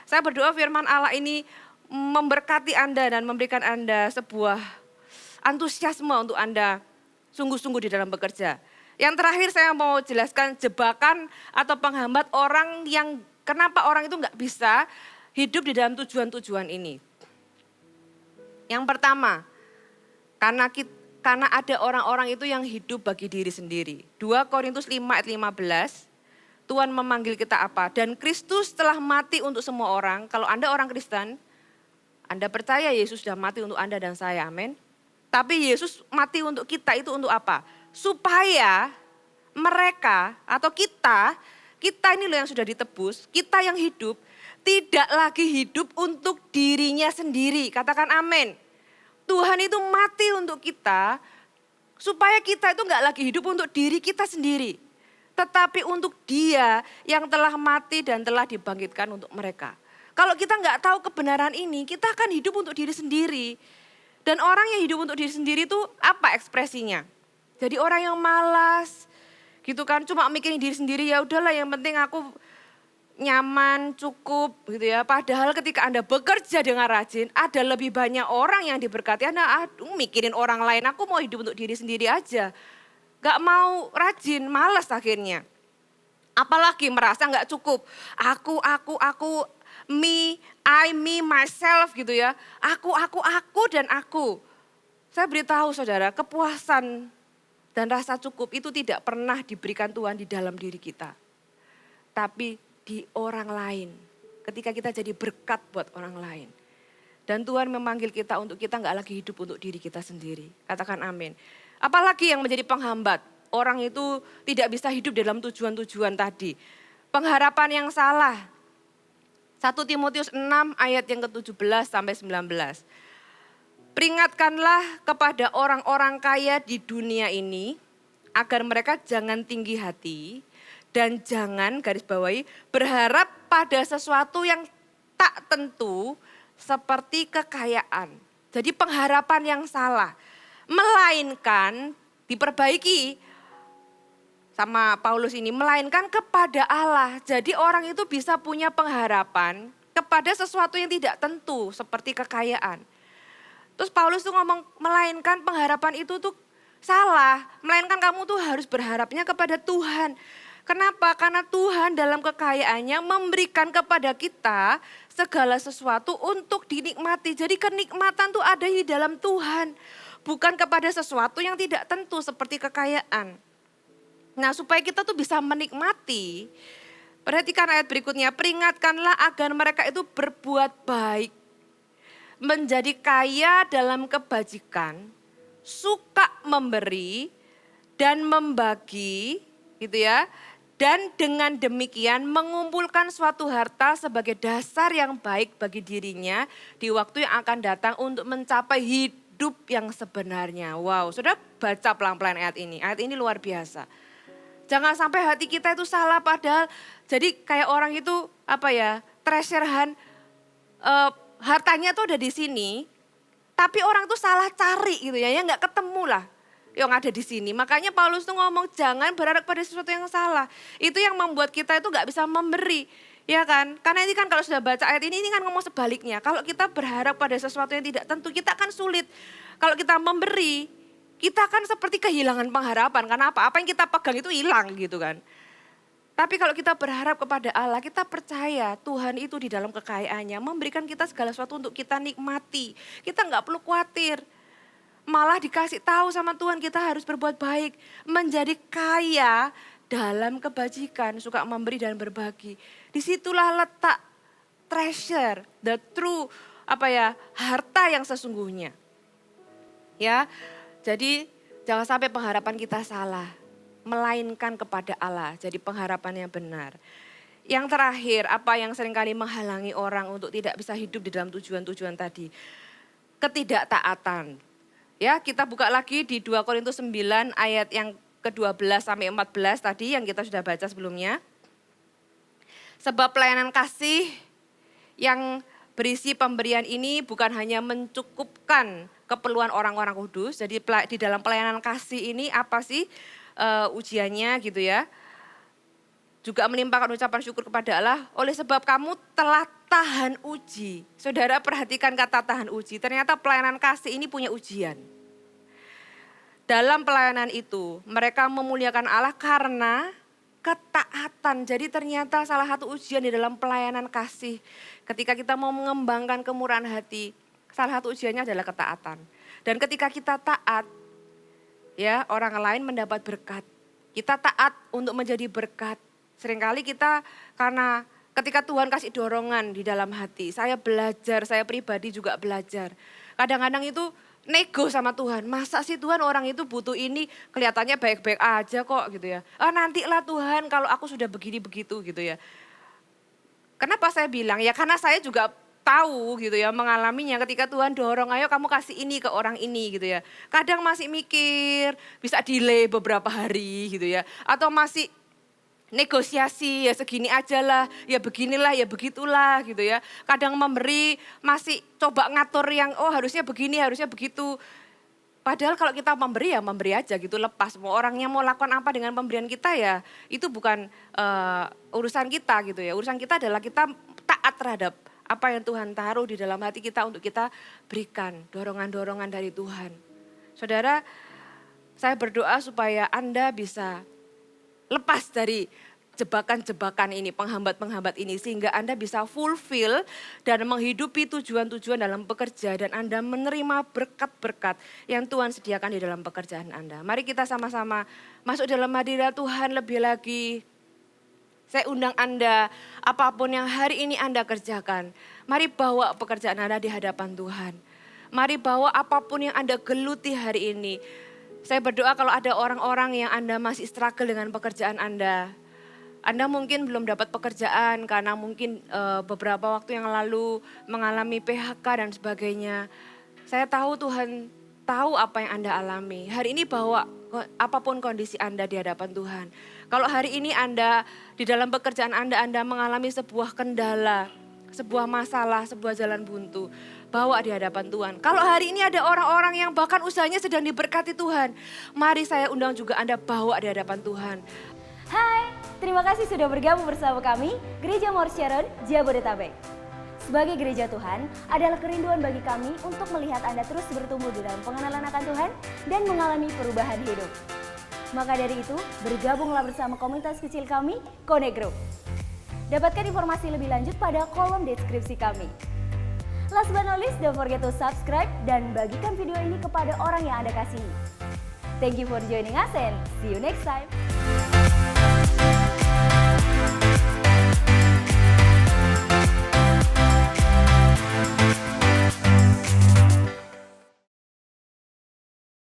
Saya berdoa firman Allah ini memberkati Anda dan memberikan Anda sebuah antusiasme untuk Anda sungguh-sungguh di dalam bekerja. Yang terakhir saya mau jelaskan jebakan atau penghambat orang yang kenapa orang itu nggak bisa hidup di dalam tujuan-tujuan ini. Yang pertama, karena ada orang-orang itu yang hidup bagi diri sendiri. 2 Korintus 5 ayat 15. Tuhan memanggil kita apa? Dan Kristus telah mati untuk semua orang. Kalau Anda orang Kristen, Anda percaya Yesus sudah mati untuk Anda dan saya, amin. Tapi Yesus mati untuk kita itu untuk apa? Supaya mereka atau kita ini loh yang sudah ditebus, kita yang hidup, tidak lagi hidup untuk dirinya sendiri. Katakan amin. Tuhan itu mati untuk kita, supaya kita itu enggak lagi hidup untuk diri kita sendiri. Tetapi untuk Dia yang telah mati dan telah dibangkitkan untuk mereka. Kalau kita nggak tahu kebenaran ini, kita akan hidup untuk diri sendiri. Dan orang yang hidup untuk diri sendiri itu apa ekspresinya? Jadi orang yang malas, gitu kan, cuma mikirin diri sendiri, ya udahlah yang penting aku nyaman, cukup gitu ya. Padahal ketika Anda bekerja dengan rajin, ada lebih banyak orang yang diberkati. Anda mikirin orang lain, aku mau hidup untuk diri sendiri aja. Gak mau rajin, malas akhirnya. Apalagi merasa gak cukup. Aku, me, myself gitu ya. Aku, dan aku. Saya beritahu saudara, kepuasan dan rasa cukup itu tidak pernah diberikan Tuhan di dalam diri kita. Tapi di orang lain. Ketika kita jadi berkat buat orang lain. Dan Tuhan memanggil kita untuk kita gak lagi hidup untuk diri kita sendiri. Katakan amin. Apalagi yang menjadi penghambat, orang itu tidak bisa hidup dalam tujuan-tujuan tadi. Pengharapan yang salah. 1 Timotius 6 ayat yang ke-17 sampai 19. Peringatkanlah kepada orang-orang kaya di dunia ini agar mereka jangan tinggi hati dan jangan, garis bawahi, berharap pada sesuatu yang tak tentu seperti kekayaan. Jadi pengharapan yang salah, melainkan diperbaiki sama Paulus ini, melainkan kepada Allah. Jadi orang itu bisa punya pengharapan kepada sesuatu yang tidak tentu seperti kekayaan. Terus Paulus tuh ngomong, melainkan pengharapan itu tuh salah. Melainkan kamu tuh harus berharapnya kepada Tuhan. Kenapa? Karena Tuhan dalam kekayaannya memberikan kepada kita segala sesuatu untuk dinikmati. Jadi kenikmatan tuh ada di dalam Tuhan. Bukan kepada sesuatu yang tidak tentu seperti kekayaan. Nah, supaya kita tuh bisa menikmati, perhatikan ayat berikutnya, peringatkanlah agar mereka itu berbuat baik, menjadi kaya dalam kebajikan, suka memberi dan membagi, gitu ya. Dan dengan demikian mengumpulkan suatu harta sebagai dasar yang baik bagi dirinya di waktu yang akan datang untuk mencapai hidup yang sebenarnya. Wow, sudah baca pelan-pelan ayat ini. Ayat ini luar biasa. Jangan sampai hati kita itu salah, padahal jadi kayak orang itu treasure hunt, hartanya tuh ada di sini, tapi orang tuh salah cari gitu ya nggak ketemu lah yang ada di sini. Makanya Paulus tuh ngomong jangan berharap pada sesuatu yang salah. Itu yang membuat kita itu nggak bisa memberi, ya kan? Karena ini kan kalau sudah baca ayat ini kan ngomong sebaliknya. Kalau kita berharap pada sesuatu yang tidak tentu, kita akan sulit. Kalau kita memberi, kita kan seperti kehilangan pengharapan. Karena apa? Apa yang kita pegang itu hilang gitu kan. Tapi kalau kita berharap kepada Allah, kita percaya Tuhan itu di dalam kekayaannya memberikan kita segala sesuatu untuk kita nikmati. Kita nggak perlu khawatir. Malah dikasih tahu sama Tuhan kita harus berbuat baik. Menjadi kaya dalam kebajikan, suka memberi dan berbagi. Disitulah letak treasure, the true harta yang sesungguhnya. Ya, jadi jangan sampai pengharapan kita salah. Melainkan kepada Allah, jadi pengharapan yang benar. Yang terakhir, apa yang seringkali menghalangi orang untuk tidak bisa hidup di dalam tujuan-tujuan tadi? Ketidaktaatan. Ya, kita buka lagi di 2 Korintus 9 ayat yang ke-12 sampai 14 tadi yang kita sudah baca sebelumnya. Sebab pelayanan kasih yang berisi pemberian ini bukan hanya mencukupkan keperluan orang-orang kudus. Jadi di dalam pelayanan kasih ini apa sih ujiannya gitu ya. Juga melimpahkan ucapan syukur kepada Allah oleh sebab kamu telah tahan uji. Saudara perhatikan kata tahan uji, ternyata pelayanan kasih ini punya ujian. Dalam pelayanan itu mereka memuliakan Allah karena ketaatan. Jadi ternyata salah satu ujian di dalam pelayanan kasih ketika kita mau mengembangkan kemurahan hati, salah satu ujiannya adalah ketaatan. Dan ketika kita taat, ya orang lain mendapat berkat. Kita taat untuk menjadi berkat. Seringkali kita karena ketika Tuhan kasih dorongan di dalam hati, saya belajar, saya pribadi juga belajar. Kadang-kadang itu nego sama Tuhan, masa sih Tuhan orang itu butuh ini kelihatannya baik-baik aja kok gitu ya. Nantilah Tuhan kalau aku sudah begini begitu gitu ya. Kenapa saya bilang? Ya karena saya juga tahu gitu ya, mengalaminya ketika Tuhan dorong, ayo kamu kasih ini ke orang ini gitu ya. Kadang masih mikir, bisa delay beberapa hari gitu ya. Atau masih negosiasi, ya segini aja lah, ya beginilah, ya begitulah gitu ya. Kadang memberi masih coba ngatur yang harusnya begini, harusnya begitu. Padahal kalau kita memberi ya memberi aja gitu, lepas. Mau orangnya mau lakukan apa dengan pemberian kita ya itu bukan urusan kita gitu ya. Urusan kita adalah kita taat terhadap apa yang Tuhan taruh di dalam hati kita untuk kita berikan. Dorongan-dorongan dari Tuhan. Saudara, saya berdoa supaya Anda bisa lepas dari jebakan-jebakan ini, penghambat-penghambat ini. Sehingga Anda bisa fulfill dan menghidupi tujuan-tujuan dalam bekerja. Dan Anda menerima berkat-berkat yang Tuhan sediakan di dalam pekerjaan Anda. Mari kita sama-sama masuk dalam hadirat Tuhan lebih lagi. Saya undang Anda, apapun yang hari ini Anda kerjakan. Mari bawa pekerjaan Anda di hadapan Tuhan. Mari bawa apapun yang Anda geluti hari ini. Saya berdoa kalau ada orang-orang yang Anda masih struggle dengan pekerjaan Anda Anda mungkin belum dapat pekerjaan karena mungkin beberapa waktu yang lalu mengalami PHK dan sebagainya. Saya tahu Tuhan tahu apa yang Anda alami. Hari ini bahwa apapun kondisi Anda di hadapan Tuhan. Kalau hari ini Anda di dalam pekerjaan Anda mengalami sebuah kendala, sebuah masalah, sebuah jalan buntu, bawa di hadapan Tuhan. Kalau hari ini ada orang-orang yang bahkan usahanya sedang diberkati Tuhan, mari saya undang juga Anda bawa di hadapan Tuhan. Hai, terima kasih sudah bergabung bersama kami, Gereja Mount Sharon, Jabodetabek. Sebagai gereja Tuhan, adalah kerinduan bagi kami untuk melihat Anda terus bertumbuh di dalam pengenalan akan Tuhan dan mengalami perubahan hidup. Maka dari itu, bergabunglah bersama komunitas kecil kami, Connect Group. Dapatkan informasi lebih lanjut pada kolom deskripsi kami. Last but not least, don't forget to subscribe dan bagikan video ini kepada orang yang Anda kasihi. Thank you for joining us and see you next time.